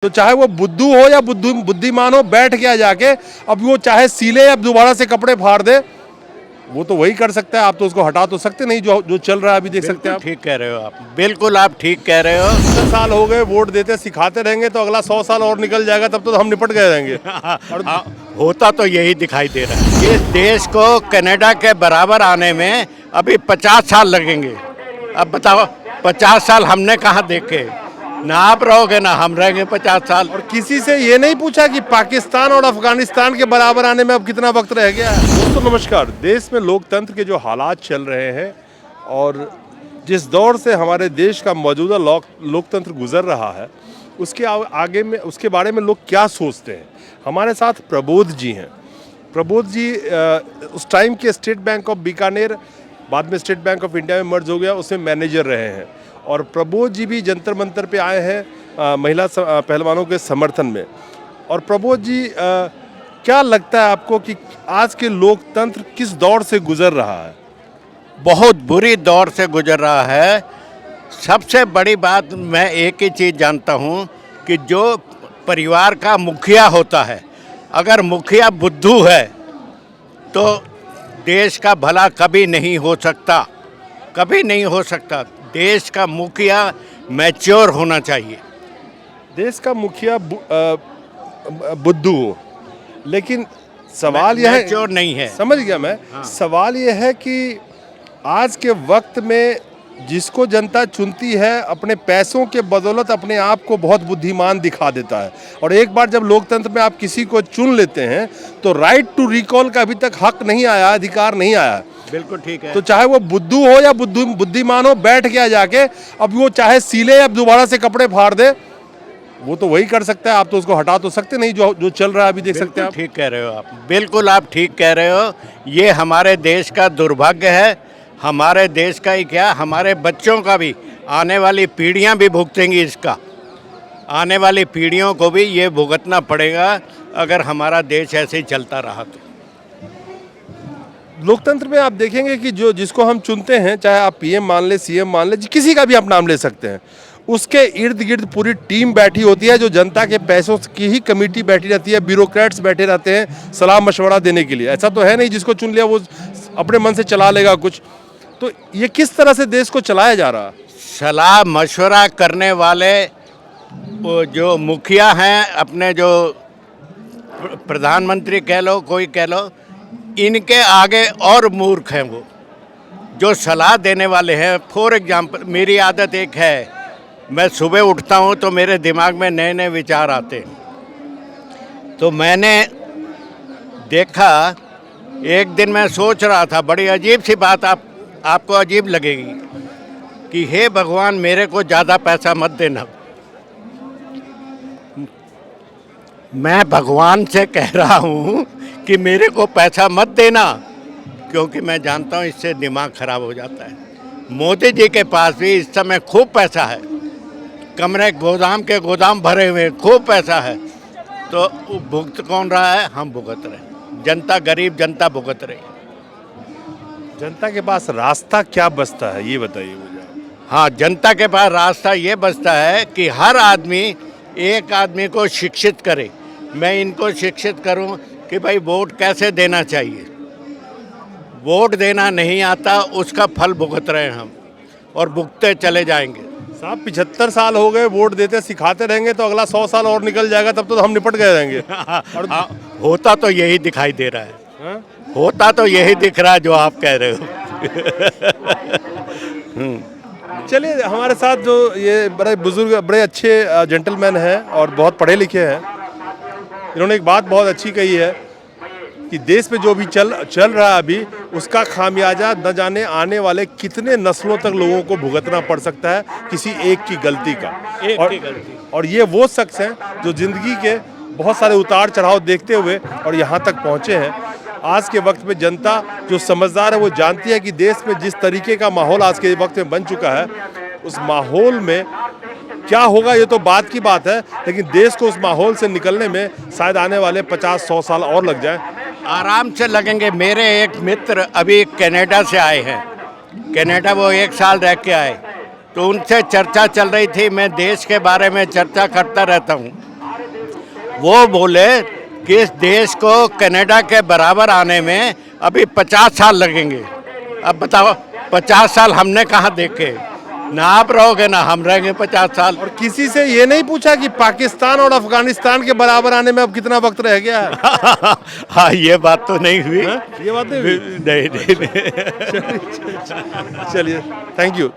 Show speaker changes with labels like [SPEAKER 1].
[SPEAKER 1] तो चाहे वो बुद्धू हो या बुद्धिमान हो, बैठ गया जाके, अब वो चाहे सीले या दोबारा से कपड़े फाड़ दे, वो तो वही कर सकता है। आप तो उसको हटा तो सकते नहीं, जो जो चल रहा है अभी देख सकते हैं आप।
[SPEAKER 2] ठीक कह रहे हो आप, बिल्कुल आप ठीक कह रहे हो।
[SPEAKER 1] 10 साल हो गए वोट देते सिखाते रहेंगे तो अगला 100 साल और निकल जाएगा, तब तो हम निपट गए रहेंगे। और
[SPEAKER 2] होता तो यही दिखाई दे रहा है। इस देश को कनाडा के बराबर आने में अभी 50 साल लगेंगे। अब बताओ 50 साल हमने कहाँ देखे? ना आप रहोगे ना हम रहेंगे 50 साल।
[SPEAKER 1] और किसी से ये नहीं पूछा कि पाकिस्तान और अफगानिस्तान के बराबर आने में अब कितना वक्त रह गया है। दोस्तों नमस्कार। देश में लोकतंत्र के जो हालात चल रहे हैं और जिस दौर से हमारे देश का मौजूदा लोकतंत्र गुजर रहा है, उसके आगे में उसके बारे में लोग क्या सोचते हैं। हमारे साथ प्रबोध जी हैं। प्रबोध जी उस टाइम के स्टेट बैंक ऑफ बीकानेर, बाद में स्टेट बैंक ऑफ इंडिया में मर्ज हो गया, उसमें मैनेजर रहे हैं। और प्रबोध जी भी जंतर मंतर पे आए हैं महिला पहलवानों के समर्थन में। और प्रबोध जी, क्या लगता है आपको कि आज के लोकतंत्र किस दौर से गुजर रहा है?
[SPEAKER 2] बहुत बुरी दौर से गुजर रहा है। सबसे बड़ी बात मैं एक ही चीज़ जानता हूँ कि जो परिवार का मुखिया होता है, अगर मुखिया बुद्धू है तो देश का भला कभी नहीं हो सकता, कभी नहीं हो सकता। देश का मुखिया मैच्योर होना चाहिए।
[SPEAKER 1] देश का मुखिया बुद्धू हो, लेकिन सवाल यह है,
[SPEAKER 2] मैच्योर नहीं है।
[SPEAKER 1] समझ गया मैं।
[SPEAKER 2] हाँ।
[SPEAKER 1] सवाल यह है कि आज के वक्त में जिसको जनता चुनती है, अपने पैसों के बदौलत अपने आप को बहुत बुद्धिमान दिखा देता है। और एक बार जब लोकतंत्र में आप किसी को चुन लेते हैं तो राइट टू रिकॉल का अभी तक हक नहीं आया, अधिकार नहीं आया।
[SPEAKER 2] बिल्कुल ठीक है।
[SPEAKER 1] तो चाहे वो बुद्धू हो या बुद्धिमान हो, बैठ गया जाके, अब वो चाहे सीले या दोबारा से कपड़े फाड़ दे, वो तो वही कर सकता है। आप तो उसको हटा तो सकते नहीं, जो जो चल रहा है अभी देख सकते हैं आप।
[SPEAKER 2] ठीक कह रहे हो आप, बिल्कुल आप ठीक कह रहे हो। ये हमारे देश का दुर्भाग्य है। हमारे देश का ही क्या, हमारे बच्चों का भी, आने वाली पीढ़ियां भी भुगतेंगी इसका। आने वाली पीढ़ियों को भी ये भुगतना पड़ेगा अगर हमारा देश ऐसे ही चलता रहा तो।
[SPEAKER 1] लोकतंत्र में आप देखेंगे कि जो जिसको हम चुनते हैं, चाहे आप पीएम मान ले, सीएम मान ले, किसी का भी आप नाम ले सकते हैं, उसके इर्द गिर्द पूरी टीम बैठी होती है, जो जनता के पैसों की ही कमेटी बैठी रहती है, ब्यूरोक्रेट्स बैठे रहते हैं सलाह मशवरा देने के लिए। ऐसा तो है नहीं जिसको चुन लिया वो अपने मन से चला लेगा कुछ। तो ये किस तरह से देश को चलाया जा रहा है?
[SPEAKER 2] सलाह मशवरा करने वाले वो जो मुखिया हैं, अपने जो प्रधानमंत्री कह लो, कोई कह लो, इनके आगे और मूर्ख हैं वो जो सलाह देने वाले हैं। फॉर एग्जाम्पल, मेरी आदत एक है, मैं सुबह उठता हूँ तो मेरे दिमाग में नए नए विचार आते हैं। तो मैंने देखा, एक दिन मैं सोच रहा था, बड़ी अजीब सी बात, आपको अजीब लगेगी, कि हे भगवान मेरे को ज़्यादा पैसा मत देना। मैं भगवान से कह रहा हूँ कि मेरे को पैसा मत देना, क्योंकि मैं जानता हूँ इससे दिमाग खराब हो जाता है। मोदी जी के पास भी इस समय खूब पैसा है, कमरे गोदाम के गोदाम भरे हुए, खूब पैसा है। तो भुगत कौन रहा है? हम भुगत रहे, जनता, गरीब जनता भुगत रही।
[SPEAKER 1] जनता के पास रास्ता क्या बचता है, ये बताइए मुझे।
[SPEAKER 2] हाँ, जनता के पास रास्ता ये बचता है कि हर आदमी एक आदमी को शिक्षित करे। मैं इनको शिक्षित करूं कि भाई वोट कैसे देना चाहिए। वोट देना नहीं आता, उसका फल भुगत रहे हैं हम, और भुगतते चले जाएंगे।
[SPEAKER 1] साहब 75 साल हो गए वोट देते सिखाते रहेंगे तो अगला 100 साल और निकल जाएगा, तब तो हम निपट गए रहेंगे। और
[SPEAKER 2] होता तो यही दिखाई दे रहा है।
[SPEAKER 1] हाँ?
[SPEAKER 2] होता तो यही दिख रहा है जो आप कह रहे हो।
[SPEAKER 1] चलिए, हमारे साथ जो ये बड़े बुजुर्ग, बड़े अच्छे जेंटलमैन हैं और बहुत पढ़े लिखे हैं, इन्होंने एक बात बहुत अच्छी कही है कि देश में जो भी चल रहा है अभी, उसका खामियाजा न जाने आने वाले कितने नस्लों तक लोगों को भुगतना पड़ सकता है किसी एक की गलती का। और ये वो शख्स हैं जो जिंदगी के बहुत सारे उतार चढ़ाव देखते हुए और यहाँ तक पहुँचे हैं। आज के वक्त में जनता जो समझदार है वो जानती है कि देश में जिस तरीके का माहौल आज के वक्त में बन चुका है, उस माहौल में क्या होगा ये तो बात की बात है, लेकिन देश को उस माहौल से निकलने में शायद आने वाले 50-100 साल और लग जाए।
[SPEAKER 2] आराम से लगेंगे। मेरे एक मित्र अभी कनाडा से आए हैं, कनाडा वो 1 साल रह के आए, तो उनसे चर्चा चल रही थी। मैं देश के बारे में चर्चा करता रहता हूँ, वो बोले कि इस देश को कनाडा के बराबर आने में अभी 50 साल लगेंगे। अब बताओ 50 साल हमने कहाँ देखे, ना आप रहोगे ना हम रहेंगे 50 साल।
[SPEAKER 1] और किसी से ये नहीं पूछा कि पाकिस्तान और अफगानिस्तान के बराबर आने में अब कितना वक्त रह गया है?
[SPEAKER 2] हाँ, ये बात तो नहीं हुई।
[SPEAKER 1] हाँ? ये बात नहीं हुई?
[SPEAKER 2] नहीं नहीं, नहीं।
[SPEAKER 1] चलिए, थैंक यू।